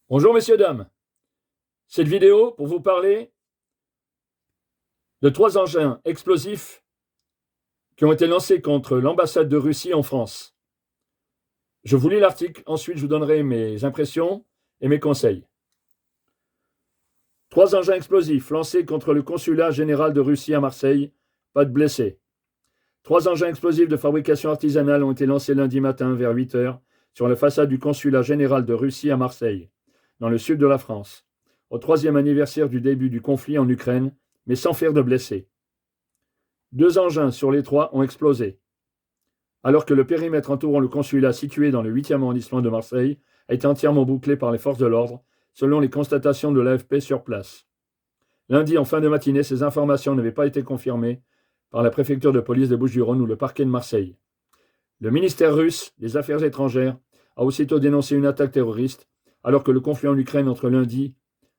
Bonjour messieurs, dames. Cette vidéo pour vous parler de 3 engins explosifs qui ont été lancés contre l'ambassade de Russie en France. Je vous lis l'article, ensuite je vous donnerai mes impressions et mes conseils. 3 engins explosifs lancés contre le consulat général de Russie à Marseille, pas de blessés. 3 engins explosifs de fabrication artisanale ont été lancés lundi matin vers 8 heures sur la façade du consulat général de Russie à Marseille, dans le sud de la France, au 3e anniversaire du début du conflit en Ukraine, mais sans faire de blessés. 2 engins sur les 3 ont explosé, alors que le périmètre entourant le consulat situé dans le 8e arrondissement de Marseille a été entièrement bouclé par les forces de l'ordre, selon les constatations de l'AFP sur place. Lundi, en fin de matinée, ces informations n'avaient pas été confirmées par la préfecture de police des Bouches-du-Rhône ou le parquet de Marseille. Le ministère russe des Affaires étrangères a aussitôt dénoncé une attaque terroriste, alors que le conflit en Ukraine entre lundi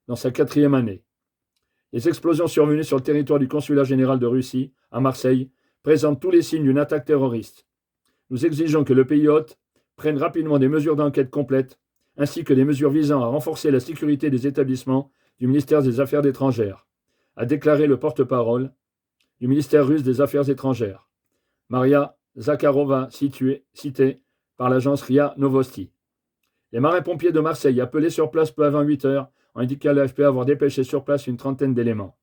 dans sa 4e année. Les explosions survenues sur le territoire du consulat général de Russie, à Marseille, présentent tous les signes d'une attaque terroriste. Nous exigeons que le pays hôte prenne rapidement des mesures d'enquête complètes, ainsi que des mesures visant à renforcer la sécurité des établissements du ministère des Affaires étrangères, a déclaré le porte-parole du ministère russe des Affaires étrangères, Maria Zakharova, citée par l'agence RIA Novosti. Les marins-pompiers de Marseille, appelés sur place peu avant 8 heures, ont indiqué à l'AFP avoir dépêché sur place une trentaine d'éléments.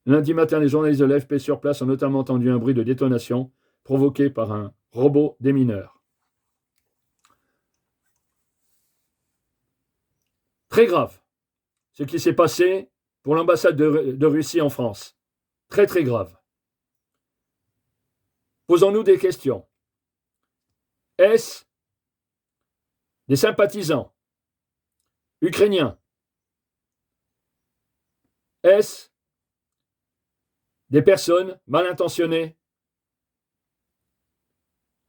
Lundi matin, les journalistes de l'AFP sur place ont notamment entendu un bruit de détonation provoqué par un robot démineur. Très grave, ce qui s'est passé pour l'ambassade de Russie en France. Très très grave. Posons-nous des questions. Est-ce des sympathisants ukrainiens? Est-ce des personnes mal intentionnées,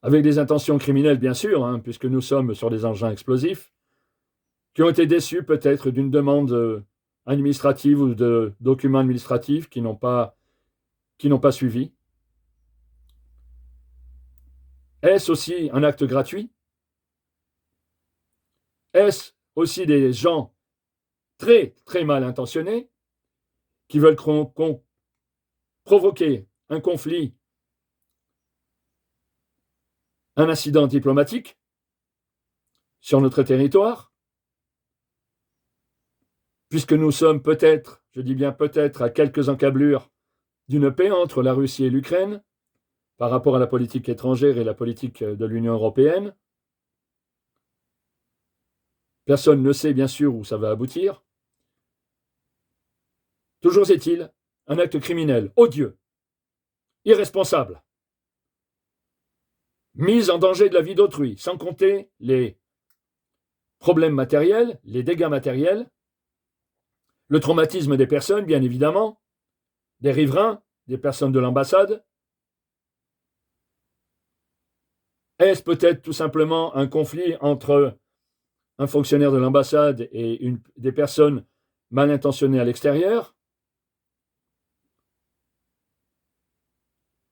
avec des intentions criminelles bien sûr, puisque nous sommes sur des engins explosifs, qui ont été déçus peut-être d'une demande administrative ou de documents administratifs qui n'ont pas suivi? Est-ce aussi un acte gratuit? Est-ce aussi des gens très très mal intentionnés qui veulent provoquer un conflit, un incident diplomatique sur notre territoire, puisque nous sommes peut-être, je dis bien peut-être, à quelques encablures d'une paix entre la Russie et l'Ukraine par rapport à la politique étrangère et la politique de l'Union européenne. Personne ne sait bien sûr où ça va aboutir. Toujours est-il un acte criminel, odieux, irresponsable, mise en danger de la vie d'autrui, sans compter les problèmes matériels, les dégâts matériels, le traumatisme des personnes, bien évidemment, des riverains, des personnes de l'ambassade. Est-ce peut-être tout simplement un conflit entre un fonctionnaire de l'ambassade et des personnes mal intentionnées à l'extérieur?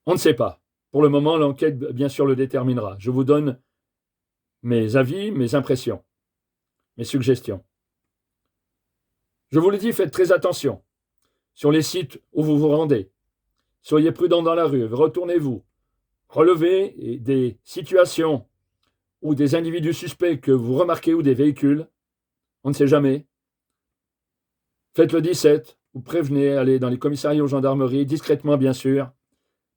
On ne sait pas. Pour le moment, l'enquête, bien sûr, le déterminera. Je vous donne mes avis, mes impressions, mes suggestions. Je vous le dis, faites très attention sur les sites où vous vous rendez. Soyez prudents dans la rue, retournez-vous. Relevez des situations ou des individus suspects que vous remarquez ou des véhicules. On ne sait jamais. Faites le 17, ou prévenez, allez dans les commissariats aux gendarmeries, discrètement bien sûr,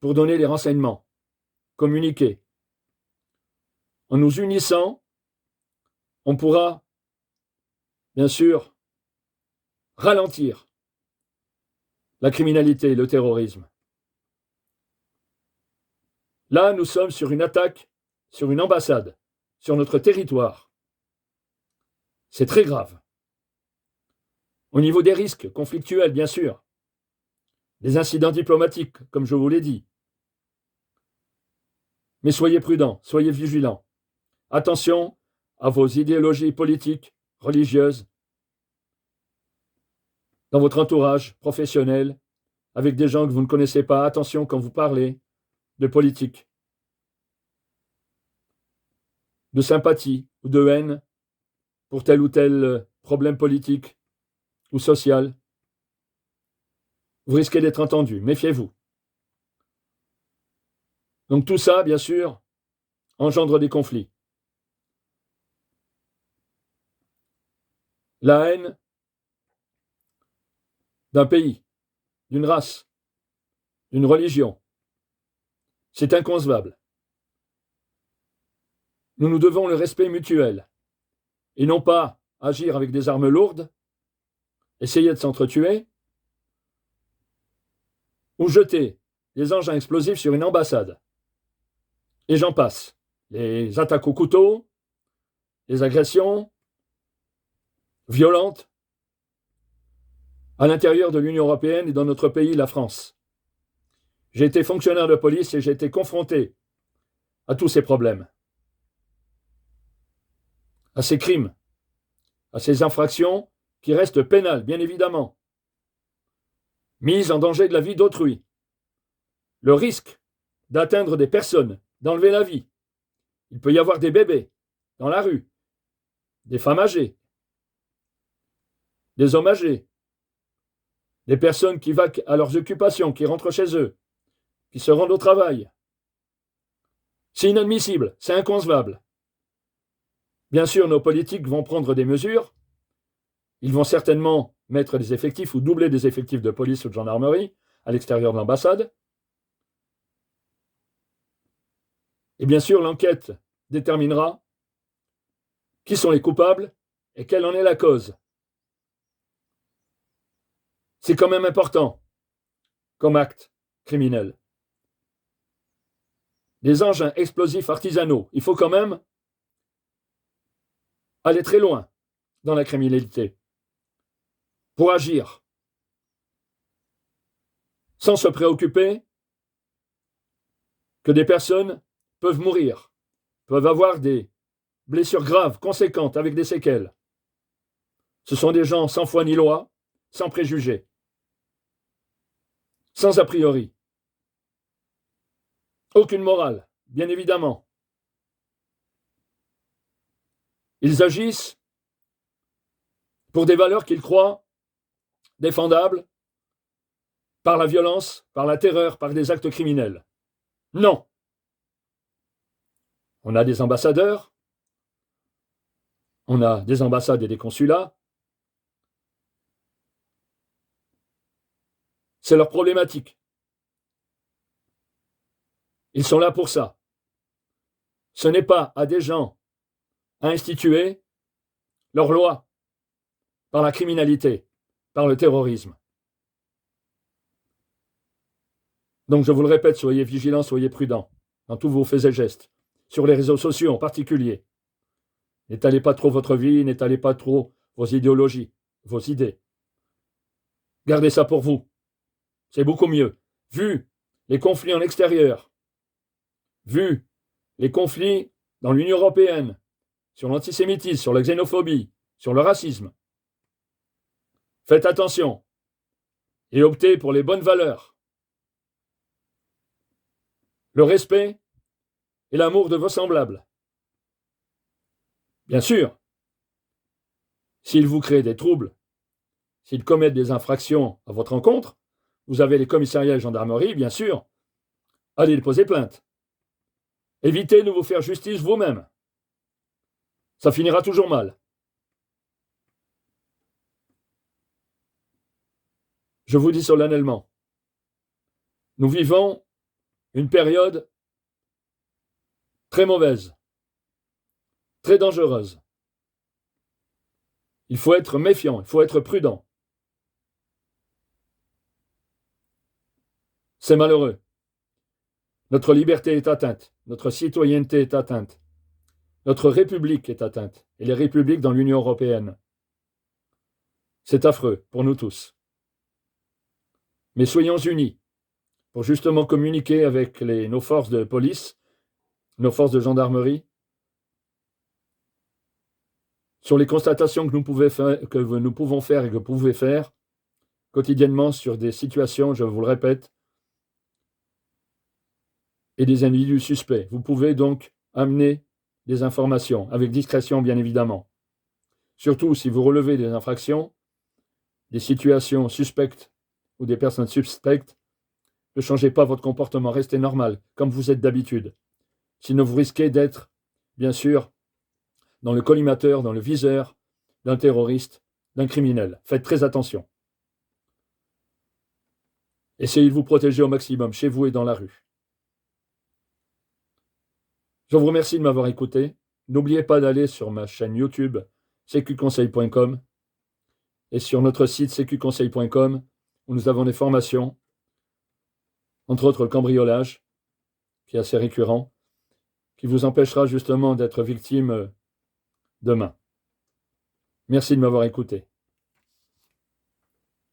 pour donner les renseignements. Communiquer. En nous unissant, on pourra, bien sûr, ralentir la criminalité et le terrorisme. Là, nous sommes sur une attaque, sur une ambassade, sur notre territoire. C'est très grave. Au niveau des risques conflictuels, bien sûr, des incidents diplomatiques, comme je vous l'ai dit. Mais soyez prudents, soyez vigilants. Attention à vos idéologies politiques, religieuses, dans votre entourage professionnel, avec des gens que vous ne connaissez pas. Attention quand vous parlez de politique, de sympathie ou de haine pour tel ou tel problème politique ou social, vous risquez d'être entendu. Méfiez-vous. Donc tout ça, bien sûr, engendre des conflits. La haine d'un pays, d'une race, d'une religion, c'est inconcevable. Nous nous devons le respect mutuel et non pas agir avec des armes lourdes, essayer de s'entretuer ou jeter des engins explosifs sur une ambassade. Et j'en passe. Les attaques au couteau, les agressions violentes à l'intérieur de l'Union européenne et dans notre pays, la France. J'ai été fonctionnaire de police et j'ai été confronté à tous ces problèmes, à ces crimes, à ces infractions qui restent pénales, bien évidemment, mises en danger de la vie d'autrui. Le risque d'atteindre des personnes, d'enlever la vie. Il peut y avoir des bébés dans la rue, des femmes âgées, des hommes âgés, des personnes qui vaquent à leurs occupations, qui rentrent chez eux, qui se rendent au travail. C'est inadmissible, c'est inconcevable. Bien sûr, nos politiques vont prendre des mesures. Ils vont certainement mettre des effectifs ou doubler des effectifs de police ou de gendarmerie à l'extérieur de l'ambassade. Et bien sûr, l'enquête déterminera qui sont les coupables et quelle en est la cause. C'est quand même important comme acte criminel. Les engins explosifs artisanaux, il faut quand même aller très loin dans la criminalité pour agir sans se préoccuper que des personnes peuvent mourir, peuvent avoir des blessures graves, conséquentes, avec des séquelles. Ce sont des gens sans foi ni loi, sans préjugés, sans a priori. Aucune morale, bien évidemment. Ils agissent pour des valeurs qu'ils croient défendables par la violence, par la terreur, par des actes criminels. Non. On a des ambassadeurs, on a des ambassades et des consulats. C'est leur problématique. Ils sont là pour ça. Ce n'est pas à des gens à instituer leur loi par la criminalité, par le terrorisme. Donc je vous le répète, soyez vigilants, soyez prudents dans tous vos faits et gestes, sur les réseaux sociaux en particulier. N'étalez pas trop votre vie, n'étalez pas trop vos idéologies, vos idées. Gardez ça pour vous. C'est beaucoup mieux. Vu les conflits en extérieur, vu les conflits dans l'Union européenne, sur l'antisémitisme, sur la xénophobie, sur le racisme, faites attention et optez pour les bonnes valeurs. Le respect et l'amour de vos semblables. Bien sûr, s'ils vous créent des troubles, s'ils commettent des infractions à votre encontre, vous avez les commissariats et gendarmeries, bien sûr, allez déposer plainte. Évitez de vous faire justice vous-même. Ça finira toujours mal. Je vous dis solennellement, nous vivons une période très mauvaise, très dangereuse. Il faut être méfiant, il faut être prudent. C'est malheureux. Notre liberté est atteinte, notre citoyenneté est atteinte, notre République est atteinte, et les républiques dans l'Union européenne. C'est affreux pour nous tous. Mais soyons unis pour justement communiquer avec nos forces de police, nos forces de gendarmerie, sur les constatations que nous pouvons faire et que vous pouvez faire quotidiennement sur des situations, je vous le répète, et des individus suspects. Vous pouvez donc amener des informations, avec discrétion bien évidemment. Surtout si vous relevez des infractions, des situations suspectes ou des personnes suspectes, ne changez pas votre comportement, restez normal, comme vous êtes d'habitude. Sinon vous risquez d'être, bien sûr, dans le collimateur, dans le viseur d'un terroriste, d'un criminel. Faites très attention. Essayez de vous protéger au maximum, chez vous et dans la rue. Je vous remercie de m'avoir écouté. N'oubliez pas d'aller sur ma chaîne YouTube secuconseil.com et sur notre site secuconseil.com où nous avons des formations, entre autres le cambriolage, qui est assez récurrent, qui vous empêchera justement d'être victime demain. Merci de m'avoir écouté.